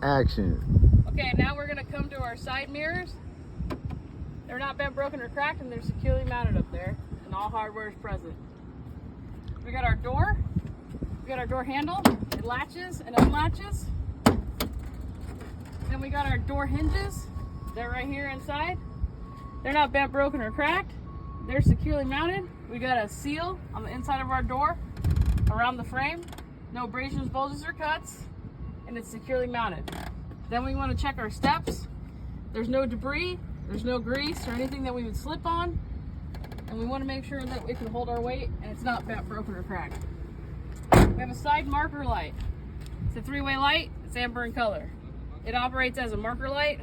Action. Okay, now we're gonna come to our side mirrors. They're not bent, broken, or cracked, and they're securely mounted up there, and all hardware is present. We got our door. We got our door handle. It latches and unlatches. Then we got our door hinges. They're right here inside. They're not bent, broken, or cracked. They're securely mounted. We got a seal on the inside of our door around the frame. No abrasions, bulges, or cuts, and it's securely mounted. Then we want to check our steps. There's no debris, there's no grease or anything that we would slip on, and we want to make sure that we can hold our weight and it's not bent, broken, or cracked. We have a side marker light. It's a three-way light. It's amber in color. It operates as a marker light,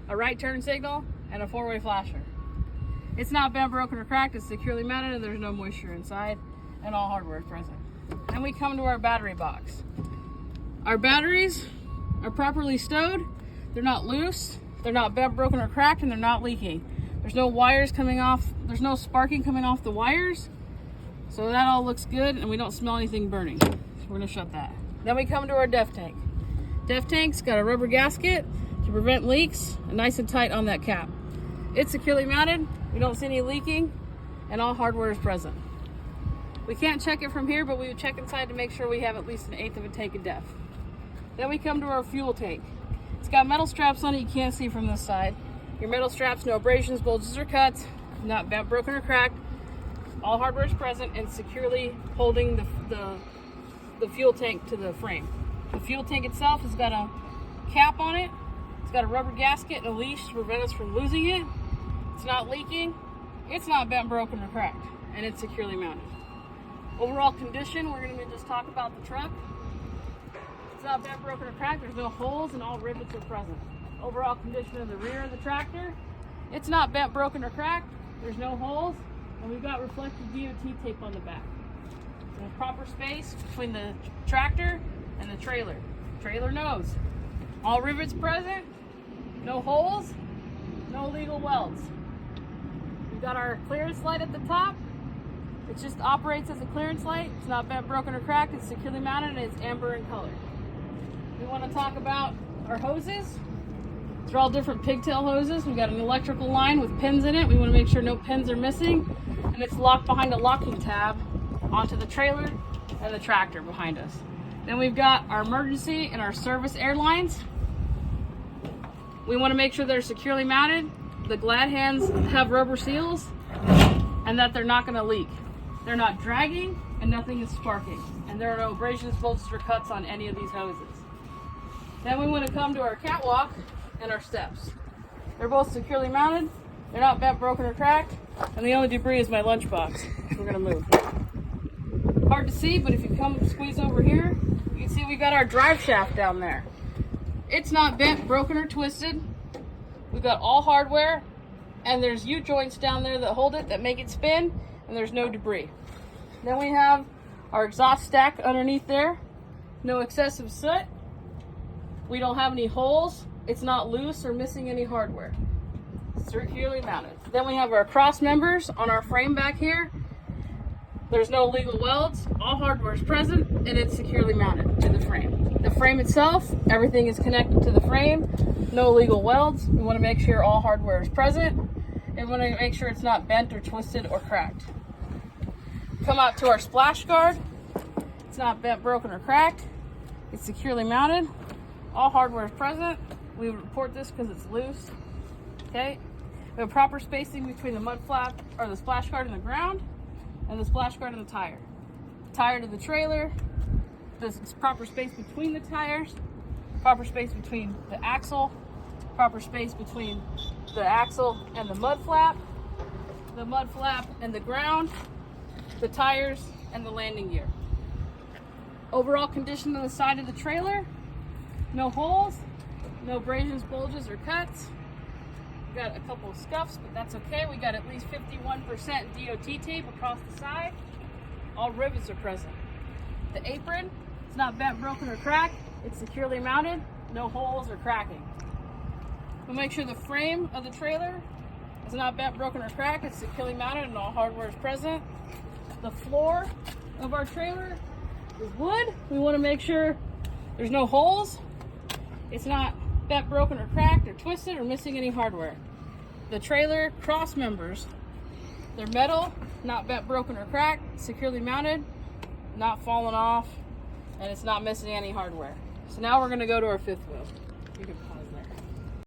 a right turn signal, and a four-way flasher. It's not bent, broken, or cracked. It's securely mounted, and there's no moisture inside, and all hardware is present. Then we come to our battery box. Our batteries are properly stowed. They're not loose. They're not bent, broken, or cracked, and they're not leaking. There's no wires coming off. There's no sparking coming off the wires. So that all looks good, and we don't smell anything burning. So we're gonna shut that. Then we come to our DEF tank. DEF tank's got a rubber gasket to prevent leaks, and nice and tight on that cap. It's securely mounted. We don't see any leaking, and all hardware is present. We can't check it from here, but we would check inside to make sure we have at least 1/8 of a tank of DEF. Then we come to our fuel tank. It's got metal straps on it you can't see from this side. Your metal straps, no abrasions, bulges, or cuts, not bent, broken, or cracked. All hardware is present and securely holding the fuel tank to the frame. The fuel tank itself has got a cap on it. It's got a rubber gasket and a leash to prevent us from losing it. It's not leaking. It's not bent, broken, or cracked, and it's securely mounted. Overall condition, we're going to just talk about the truck. It's not bent, broken, or cracked. There's no holes, and all rivets are present. Overall condition of the rear of the tractor, it's not bent, broken, or cracked. There's no holes, and we've got reflective DOT tape on the back. There's proper space between the tractor and the trailer. Trailer nose. All rivets present, no holes, no illegal welds. We've got our clearance light at the top. It just operates as a clearance light. It's not bent, broken, or cracked. It's securely mounted, and it's amber in color. We want to talk about our hoses. They're all different pigtail hoses. We've got an electrical line with pins in it. We want to make sure no pins are missing, and it's locked behind a locking tab onto the trailer and the tractor behind us. Then we've got our emergency and our service air lines. We want to make sure they're securely mounted. The glad hands have rubber seals, and that they're not going to leak. They're not dragging, and nothing is sparking. And there are no abrasions, bulges, or cuts on any of these hoses. Then we want to come to our catwalk and our steps. They're both securely mounted. They're not bent, broken, or cracked. And the only debris is my lunchbox. We're going to move. Hard to see, but if you come squeeze over here, you can see we got our drive shaft down there. It's not bent, broken, or twisted. We've got all hardware, and there's U-joints down there that hold it, that make it spin, and there's no debris. Then we have our exhaust stack underneath there. No excessive soot. We don't have any holes. It's not loose or missing any hardware. It's securely mounted. Then we have our cross members on our frame back here. There's no legal welds. All hardware is present, and it's securely mounted to the frame. The frame itself, everything is connected to the frame. No legal welds. We want to make sure all hardware is present, and we want to make sure it's not bent or twisted or cracked. Come out to our splash guard. It's not bent, broken, or cracked. It's securely mounted. All hardware is present. We would report this because it's loose. Okay. We have proper spacing between the mud flap or the splash guard and the ground, and the splash guard and the tire. Tire to the trailer. There's proper space between the tires. Proper space between the axle. Proper space between the axle and the mud flap and the ground, the tires, and the landing gear. Overall condition on the side of the trailer, no holes, no abrasions, bulges, or cuts. We got a couple of scuffs, but that's okay. We got at least 51% DOT tape across the side. All rivets are present. The apron, it's not bent, broken, or cracked. It's securely mounted, no holes or cracking. We'll make sure the frame of the trailer is not bent, broken, or cracked. It's securely mounted and all hardware is present. The floor of our trailer is wood. We want to make sure there's no holes It's not bent, broken, or cracked, or twisted, or missing any hardware. The trailer cross members, they're metal, not bent, broken, or cracked, securely mounted, not falling off, and it's not missing any hardware. So now we're going to go to our fifth wheel. You can pause that.